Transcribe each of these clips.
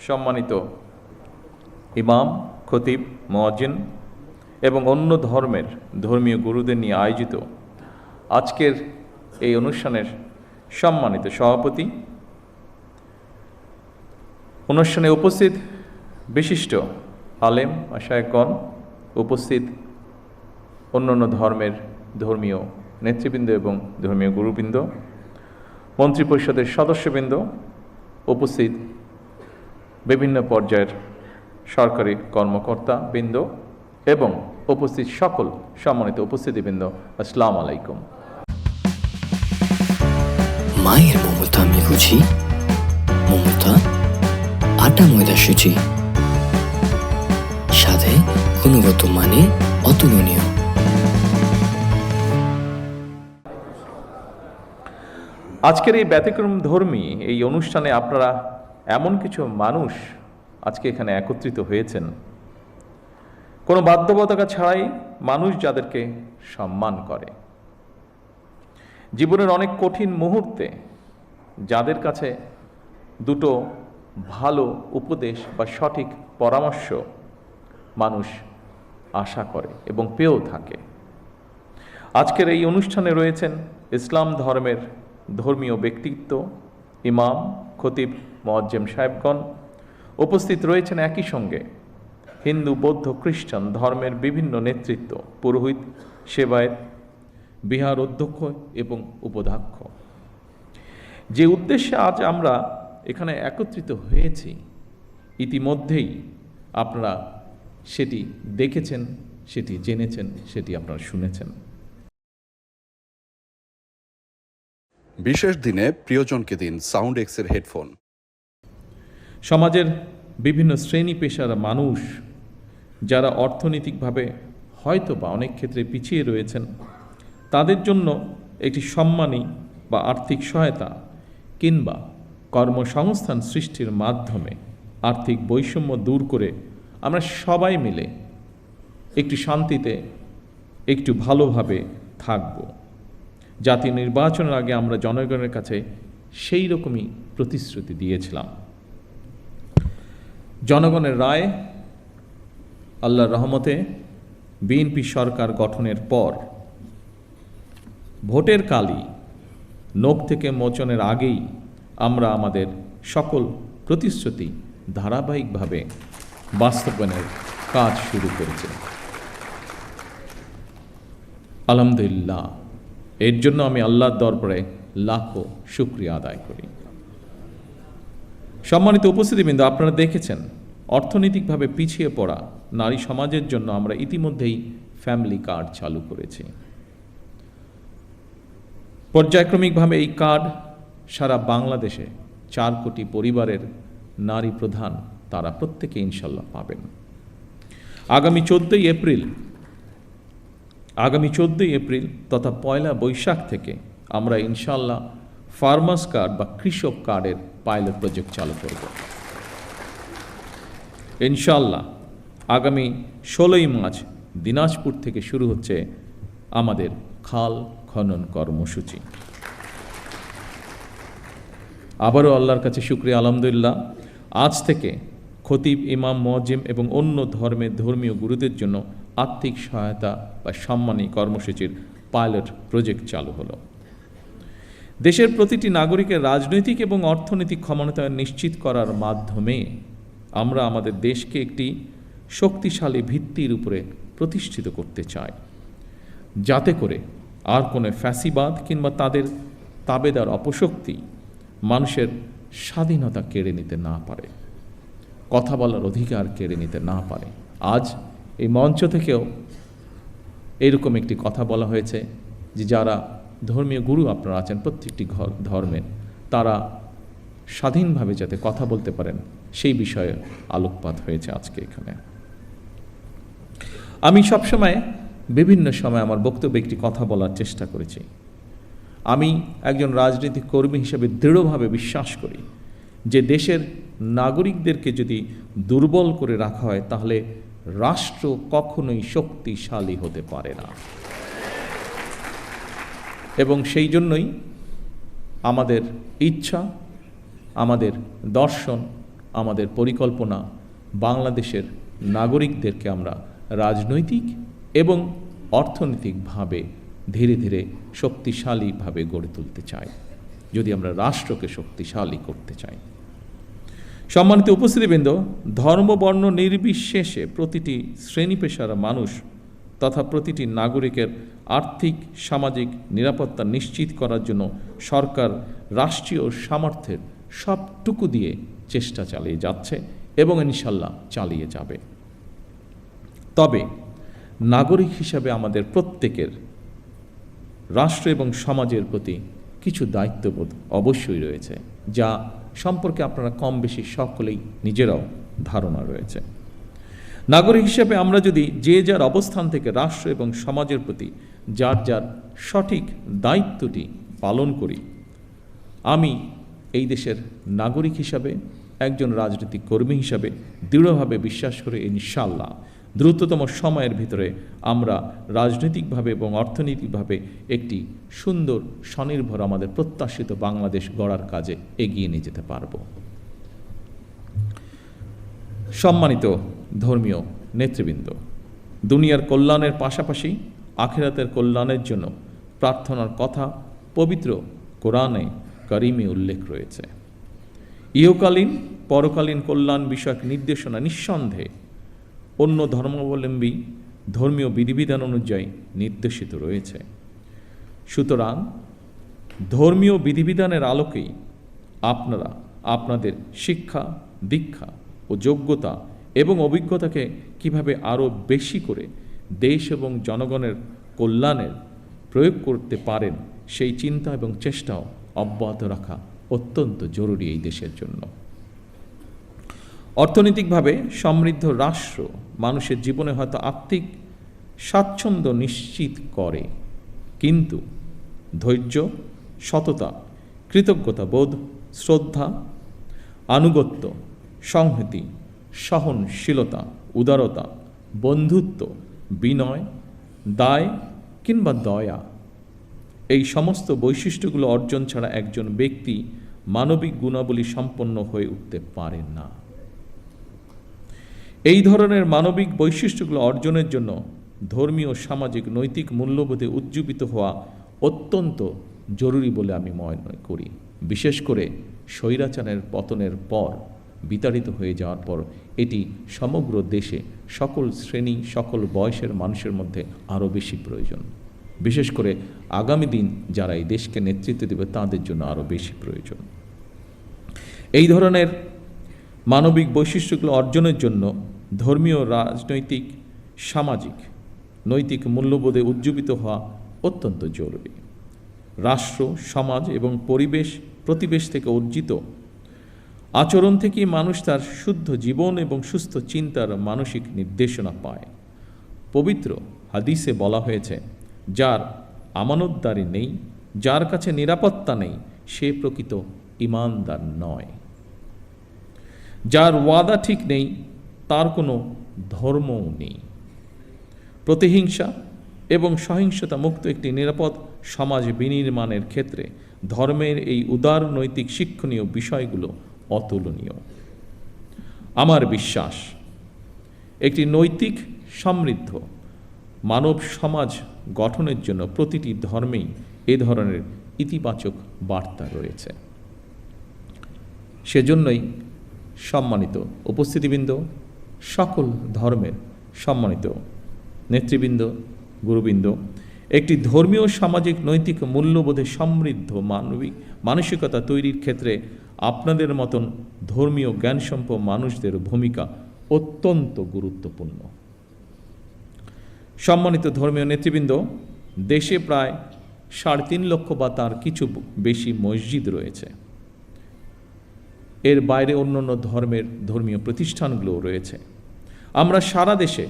সম্মানিত ইমাম, খতিব, মুয়াজ্জিন এবং অন্য ধর্মের ধর্মীয় গুরুদের নিয়ে আয়োজিত আজকের এই অনুষ্ঠানের সম্মানিত সভাপতি, অনুষ্ঠানে উপস্থিত বিশিষ্ট আলেম মাশায়েখগণ, উপস্থিত অন্যান্য ধর্মের ধর্মীয় নেতৃবৃন্দ এবং ধর্মীয় গুরুবৃন্দ, মন্ত্রিপরিষদের সদস্যবৃন্দ, উপস্থিত বিভিন্ন পর্যায়ের সরকারি কর্মকর্তা বৃন্দ এবং উপস্থিত সকল সম্মানিত উপস্থিতিবৃন্দ, আসসালামু আলাইকুম। মায়ের মমতা আমি বুঝি, মমতা আটা ময়দা সুজি, সাথে গুণগত মানে অতুলনীয়। আজকের এই ব্যতিক্রম ধর্মী এই অনুষ্ঠানে আপনারা এমন কিছু মানুষ আজকে এখানে একত্রিত হয়েছেন, কোনো বাধ্যবাধকতা ছাড়াই, মানুষ যাদেরকে সম্মান করে, জীবনের অনেক কঠিন মুহূর্তে যাদের কাছে দুটো ভালো উপদেশ বা সঠিক পরামর্শ মানুষ আশা করে এবং পেয়েও থাকে। আজকের এই অনুষ্ঠানে রয়েছেন ইসলাম ধর্মের ধর্মীয় ব্যক্তিত্ব, ইমাম, খতিব, মুয়াজ্জিম সাহেবগণ। উপস্থিত রয়েছেন একই সঙ্গে হিন্দু, বৌদ্ধ, খ্রিস্টান ধর্মের বিভিন্ন নেতৃত্ব, পুরোহিত, সেবায়েত, বিহার অধ্যক্ষ এবং উপাধ্যক্ষ। যে উদ্দেশ্যে আজ আমরা এখানে একত্রিত হয়েছি, ইতিমধ্যেই আপনারা সেটি দেখেছেন, সেটি জেনেছেন, সেটি আপনারা শুনেছেন। বিশেষ দিনে প্রিয়জনকে দিন সাউন্ড এক্সের হেডফোন। সমাজের বিভিন্ন শ্রেণী পেশার মানুষ যারা অর্থনৈতিকভাবে হয়তো বা অনেক ক্ষেত্রে পিছিয়ে রয়েছেন, তাদের জন্য একটি সম্মানী বা আর্থিক সহায়তা কিংবা কর্মসংস্থান সৃষ্টির মাধ্যমে আর্থিক বৈষম্য দূর করে আমরা সবাই মিলে একটু শান্তিতে, একটু ভালোভাবে থাকব। জাতীয় নির্বাচনের আগে আমরা জনগণের কাছে সেই রকমই প্রতিশ্রুতি দিয়েছিলাম। জনগণের রায়, আল্লাহর রহমতে বিএনপি সরকার গঠনের পর ভোটের কালই নখ থেকে মোচনের আগেই আমরা আমাদের সকল প্রতিশ্রুতি ধারাবাহিকভাবে বাস্তবায়নের কাজ শুরু করেছি। আলহামদুলিল্লাহ, এর জন্য আমি আল্লাহর দরবারে লাখো শুকরিয়া আদায় করি। সম্মানিত উপস্থিতিবৃন্দ, আপনারা দেখেছেন অর্থনৈতিকভাবে পিছিয়ে পড়া নারী সমাজের জন্য আমরা ইতিমধ্যেই ফ্যামিলি কার্ড চালু করেছি। পর্যায়ক্রমিকভাবে এই কার্ড সারা বাংলাদেশে 4 কোটি পরিবারের নারী প্রধান তারা প্রত্যেকে ইনশাল্লাহ পাবেন। আগামী 14ই এপ্রিল তথা 1 বৈশাখ থেকে আমরা ইনশাল্লাহ ফার্মার্স কার্ড বা কৃষক কার্ডের পাইলট প্রজেক্ট চালু করব। ইনশাল্লাহ আগামী 16ই মার্চ দিনাজপুর থেকে শুরু হচ্ছে আমাদের খাল খনন কর্মসূচি। আবারও আল্লাহর কাছে শুকরিয়া, আলহামদুলিল্লাহ, আজ থেকে খতিব, ইমাম, মুয়াজ্জিম এবং অন্য ধর্মের ধর্মীয় গুরুদের জন্য আর্থিক সহায়তা বা সম্মানী কর্মসূচির পাইলট প্রজেক্ট চালু হলো। দেশের প্রতিটি নাগরিকের রাজনৈতিক এবং অর্থনৈতিক ক্ষমতায়ন নিশ্চিত করার মাধ্যমে আমরা আমাদের দেশকে একটি শক্তিশালী ভিত্তির উপরে প্রতিষ্ঠিত করতে চাই, যাতে করে আর কোনো ফ্যাসিবাদ কিংবা তাদের তাবেদার অপশক্তি মানুষের স্বাধীনতা কেড়ে নিতে না পারে, কথা বলার অধিকার কেড়ে নিতে না পারে। আজ এই মঞ্চ থেকেও এরকম একটি কথা বলা হয়েছে যে যারা ধর্মীয় গুরু আপনারা আছেন প্রত্যেকটি ধর্মের, তারা স্বাধীনভাবে যাতে কথা বলতে পারেন সেই বিষয়ে আলোকপাত হয়েছে আজকে এখানে। আমি সবসময় বিভিন্ন সময় আমার বক্তব্যে একটি কথা বলার চেষ্টা করেছি। আমি একজন রাজনৈতিক কর্মী হিসেবে দৃঢ়ভাবে বিশ্বাস করি যে দেশের নাগরিকদেরকে যদি দুর্বল করে রাখা হয় তাহলে রাষ্ট্র কখনোই শক্তিশালী হতে পারে না। এবং সেই জন্যই আমাদের ইচ্ছা, আমাদের দর্শন, আমাদের পরিকল্পনা বাংলাদেশের নাগরিকদেরকে আমরা রাজনৈতিক এবং অর্থনৈতিকভাবে ধীরে ধীরে শক্তিশালীভাবে গড়ে তুলতে চাই, যদি আমরা রাষ্ট্রকে শক্তিশালী করতে চাই। সম্মানিত উপস্থিতিবৃন্দ, ধর্ম বর্ণ নির্বিশেষে প্রতিটি শ্রেণী পেশার মানুষ তথা প্রতিটি নাগরিকের আর্থিক সামাজিক নিরাপত্তা নিশ্চিত করার জন্য সরকার রাষ্ট্রীয় সামর্থ্যের সবটুকু দিয়ে চেষ্টা চালিয়ে যাচ্ছে এবং ইনশাল্লাহ চালিয়ে যাবে। তবে নাগরিক হিসাবে আমাদের প্রত্যেকের রাষ্ট্র এবং সমাজের প্রতি কিছু দায়িত্ববোধ অবশ্যই রয়েছে, যা সম্পর্কে আপনারা কম বেশি সকলেই নিজেরাও ধারণা রয়েছে। নাগরিক হিসেবে আমরা যদি যে যার অবস্থান থেকে রাষ্ট্র এবং সমাজের প্রতি যার যার সঠিক দায়িত্বটি পালন করি, আমি এই দেশের নাগরিক হিসাবে, একজন রাজনৈতিক কর্মী হিসাবে দৃঢ়ভাবে বিশ্বাস করে ইনশাআল্লাহ দ্রুততম সময়ের ভিতরে আমরা রাজনৈতিকভাবে এবং অর্থনৈতিকভাবে একটি সুন্দর স্বনির্ভর আমাদের প্রত্যাশিত বাংলাদেশ গড়ার কাজে এগিয়ে নিয়ে যেতে পারব। সম্মানিত ধর্মীয় নেতৃবৃন্দ, দুনিয়ার কল্যাণের পাশাপাশি আখিরাতের কল্যাণের জন্য প্রার্থনার কথা পবিত্র কোরআনে কারিমে উল্লেখ রয়েছে। ইহকালীন পরকালীন কল্যাণ বিষয়ক নির্দেশনা নিঃসন্দেহে অন্য ধর্মাবলম্বী ধর্মীয় বিধিবিধান অনুযায়ী নির্দেশিত রয়েছে। সুতরাং ধর্মীয় বিধিবিধানের আলোকেই আপনারা আপনাদের শিক্ষা, দীক্ষা ও যোগ্যতা এবং অভিজ্ঞতাকে কিভাবে আরও বেশি করে দেশ এবং জনগণের কল্যাণের প্রয়োগ করতে পারেন, সেই চিন্তা এবং চেষ্টাও অব্যাহত রাখা অত্যন্ত জরুরি এই দেশের জন্য। অর্থনৈতিকভাবে সমৃদ্ধ রাষ্ট্র মানুষের জীবনে হয়তো আর্থিক স্বাচ্ছন্দ্য নিশ্চিত করে, কিন্তু ধৈর্য, সততা, কৃতজ্ঞতাবোধ, শ্রদ্ধা, আনুগত্য, সংহতি, সহনশীলতা, উদারতা, বন্ধুত্ব, বিনয়, দায় কিংবা দয়া, এই সমস্ত বৈশিষ্ট্যগুলো অর্জন ছাড়া একজন ব্যক্তি মানবিক গুণাবলী সম্পন্ন হয়ে উঠতে পারে না। এই ধরনের মানবিক বৈশিষ্ট্যগুলো অর্জনের জন্য ধর্মীয়, সামাজিক, নৈতিক মূল্যবোধে উজ্জীবিত হওয়া অত্যন্ত জরুরি বলে আমি মনে করি। বিশেষ করে স্বৈরাচারের পতনের পর, বিতাড়িত হয়ে যাওয়ার পর এটি সমগ্র দেশে সকল শ্রেণী, সকল বয়সের মানুষের মধ্যে আরও বেশি প্রয়োজন। বিশেষ করে আগামী দিন যারা এই দেশকে নেতৃত্ব দেবে তাদের জন্য আরও বেশি প্রয়োজন। এই ধরনের মানবিক বৈশিষ্ট্যগুলো অর্জনের জন্য ধর্মীয়, রাজনৈতিক, সামাজিক, নৈতিক মূল্যবোধে উজ্জীবিত হওয়া অত্যন্ত জরুরি। রাষ্ট্র, সমাজ এবং প্রতিবেশ থেকে অর্জিত আচরণ থেকেই মানুষ তার শুদ্ধ জীবন এবং সুস্থ চিন্তার মানসিক নির্দেশনা পায়। পবিত্র হাদিসে বলা হয়েছে, যার আমানতদারি নেই, যার কাছে নিরাপত্তা নেই, সে প্রকৃত ঈমানদার নয়। যার ওয়াদা ঠিক নেই, তার কোনো ধর্মও নেই। প্রতিহিংসা এবং সহিংসতা মুক্ত একটি নিরাপদ সমাজ বিনির্মাণের ক্ষেত্রে ধর্মের এই উদার নৈতিক শিক্ষণীয় বিষয়গুলো অতুলনীয়। আমার বিশ্বাস, একটি নৈতিক সমৃদ্ধ মানব সমাজ গঠনের জন্য প্রতিটি ধর্মেই এ ধরনের ইতিবাচক বার্তা রয়েছে। সেজন্যই সম্মানিত উপস্থিতিবৃন্দ, সকল ধর্মের সম্মানিত নেতৃবৃন্দ, গুরুবৃন্দ, একটি ধর্মীয়, সামাজিক, নৈতিক মূল্যবোধে সমৃদ্ধ মানসিকতা তৈরির ক্ষেত্রে আপনাদের মতন ধর্মীয় জ্ঞানসম্পন্ন মানুষদের ভূমিকা অত্যন্ত গুরুত্বপূর্ণ। সম্মানিত ধর্মীয় নেতৃবৃন্দ, দেশে প্রায় 3.5 লক্ষ বা তার কিছু বেশি মসজিদ রয়েছে। এর বাইরে অন্যান্য ধর্মীয় প্রতিষ্ঠানগুলোও রয়েছে। আমরা সারা দেশে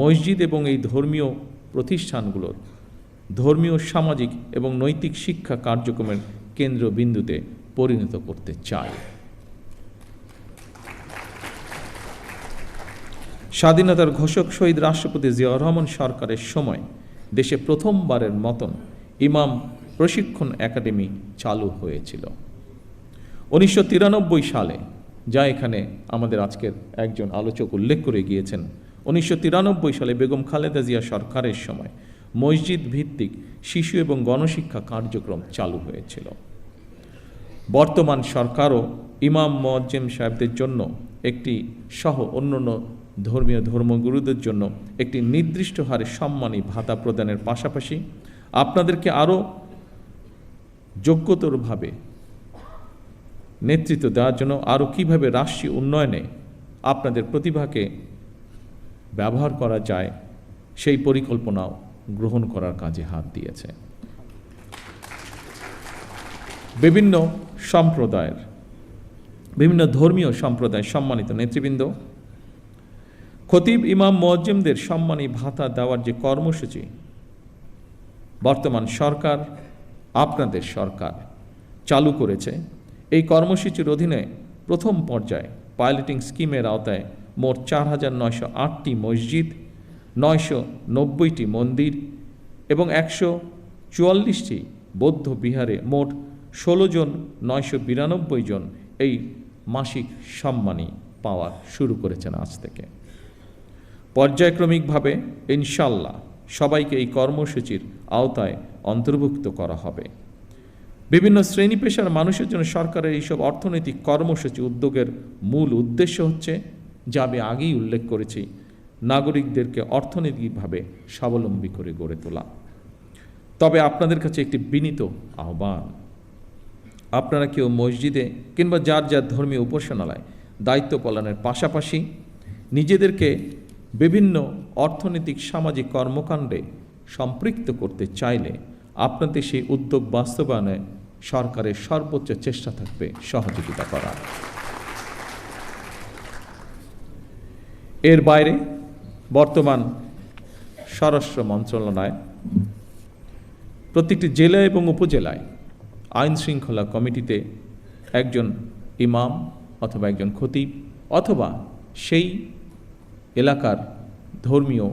মসজিদ এবং এই ধর্মীয় প্রতিষ্ঠানগুলোর ধর্মীয়, সামাজিক এবং নৈতিক শিক্ষা কার্যক্রমের কেন্দ্রবিন্দুতে পরিণত করতে চাই। স্বাধীনতার ঘোষক শহীদ রাষ্ট্রপতি জিয়াউর রহমান সরকারের সময় দেশে প্রথমবারের মতন ইমাম প্রশিক্ষণ একাডেমি চালু হয়েছিল। 1993 সালে যা এখানে আমাদের আজকের একজন আলোচক উল্লেখ করে গিয়েছেন। 1993 সালে বেগম খালেদা জিয়া সরকারের সময় মসজিদ ভিত্তিক শিশু এবং গণশিক্ষা কার্যক্রম চালু হয়েছিল। বর্তমান সরকারও ইমাম মুয়াজ্জিম সাহেবদের জন্য একটি সহ অন্যান্য ধর্মগুরুদের জন্য একটি নির্দিষ্ট হারে সম্মানী ভাতা প্রদানের পাশাপাশি আপনাদেরকে আরও যোগ্যতরভাবে নেতৃত্ব দেওয়ার জন্য আরও কীভাবে রাষ্ট্রীয় উন্নয়নে আপনাদের প্রতিভাকে ব্যবহার করা যায় সেই পরিকল্পনাও গ্রহণ করার কাজে হাত দিয়েছে। বিভিন্ন সম্প্রদায়ের, বিভিন্ন ধর্মীয় সম্প্রদায়ের সম্মানিত নেতৃবৃন্দ, খতিব ইমাম মুয়াজ্জিমদের সম্মানী ভাতা দেওয়ার যে কর্মসূচি বর্তমান সরকার, আপনাদের সরকার চালু করেছে, এই কর্মসূচির অধীনে প্রথম পর্যায়ে পাইলটিং স্কিমের আওতায় মোট 4,908টি মসজিদ, 990টি মন্দির এবং 144টি বৌদ্ধ বিহারে মোট 16 জন 992 জন এই মাসিক সম্মানী পাওয়া শুরু করেছেন আজ থেকে। পর্যায়ক্রমিকভাবে ইনশাল্লাহ সবাইকে এই কর্মসূচির আওতায় অন্তর্ভুক্ত করা হবে। বিভিন্ন শ্রেণী পেশার মানুষের জন্য সরকারের এইসব অর্থনৈতিক কর্মসূচি উদ্যোগের মূল উদ্দেশ্য হচ্ছে, যা আমি আগেই উল্লেখ করেছি, নাগরিকদেরকে অর্থনৈতিকভাবে স্বাবলম্বী করে গড়ে তোলা। তবে আপনাদের কাছে একটি বিনীত আহ্বান, আপনারা কেউ মসজিদে কিংবা যার যার ধর্মীয় উপাসনালয় দায়িত্ব পালনের পাশাপাশি নিজেদেরকে বিভিন্ন অর্থনৈতিক সামাজিক কর্মকাণ্ডে সম্পৃক্ত করতে চাইলে আপনাদের সেই উদ্যোগ বাস্তবায়নে সরকারের সর্বোচ্চ চেষ্টা থাকবে সহযোগিতা করার। এর বাইরে বর্তমান স্বরাষ্ট্র মন্ত্রণালয় প্রত্যেকটি জেলা এবং উপজেলায় আইন শৃঙ্খলা কমিটিতে একজন ইমাম অথবা একজন খতিব অথবা সেই এলাকার ধর্মীয়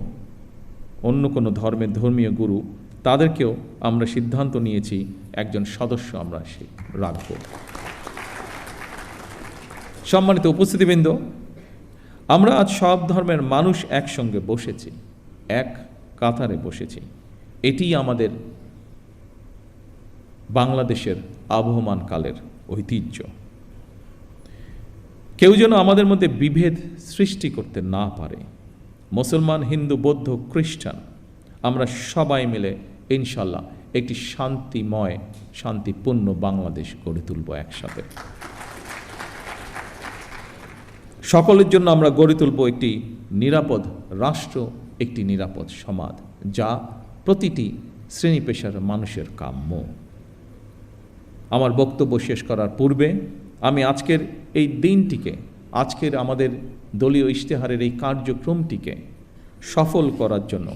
অন্য কোনো ধর্মের ধর্মীয় গুরু, তাদেরকেও আমরা সিদ্ধান্ত নিয়েছি একজন সদস্য আমরা রাখব। সম্মানিত উপস্থিতিবৃন্দ, আমরা আজ সব ধর্মের মানুষ একসঙ্গে বসেছি, এক কাতারে বসেছি। এটিই আমাদের বাংলাদেশের আবহমান কালের ঐতিহ্য। কেউ যেন আমাদের মধ্যে বিভেদ সৃষ্টি করতে না পারে। মুসলমান, হিন্দু, বৌদ্ধ, খ্রিস্টান, আমরা সবাই মিলে ইনশাল্লাহ একটি শান্তিময়, শান্তিপূর্ণ বাংলাদেশ গড়ে তুলব একসাথে। সকলের জন্য আমরা গড়ে তুলব একটি নিরাপদ রাষ্ট্র, একটি নিরাপদ সমাজ, যা প্রতিটি শ্রেণী পেশার মানুষের কাম্য। আমার বক্তব্য শেষ করার পূর্বে আমি আজকের এই দিনটিকে, আজকের আমাদের দলীয় ইশতেহারের এই কার্যক্রমটিকে সফল করার জন্য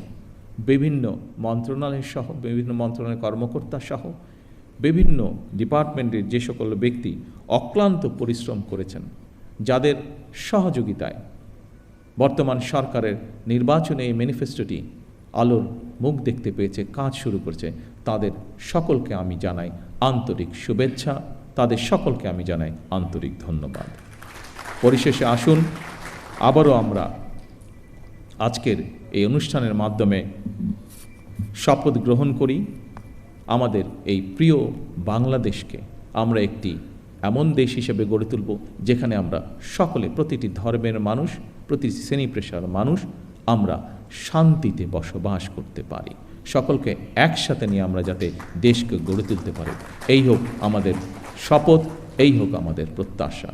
বিভিন্ন মন্ত্রণালয় সহ, বিভিন্ন মন্ত্রণালয়ের কর্মকর্তা সহ বিভিন্ন ডিপার্টমেন্টের যে সকল ব্যক্তি অক্লান্ত পরিশ্রম করেছেন, যাদের সহযোগিতায় বর্তমান সরকারের নির্বাচনে এই ম্যানিফেস্টোটি আলোর মুখ দেখতে পেয়েছে, কাজ শুরু করেছে, তাদের সকলকে আমি জানাই আন্তরিক শুভেচ্ছা, তাদের সকলকে আমি জানাই আন্তরিক ধন্যবাদ। পরিশেষে আসুন আবারও আমরা আজকের এই অনুষ্ঠানের মাধ্যমে শপথ গ্রহণ করি, আমাদের এই প্রিয় বাংলাদেশকে আমরা একটি এমন দেশ হিসেবে গড়ে তুলব যেখানে আমরা সকলে, প্রতিটি ধর্মের মানুষ, প্রতিটি শ্রেণী পেশার মানুষ, আমরা শান্তিতে বসবাস করতে পারি। সকলকে একসাথে নিয়ে আমরা যাতে দেশকে গড়ে তুলতে পারি, এই হোক আমাদের শপথ, এই হোক আমাদের প্রত্যাশা।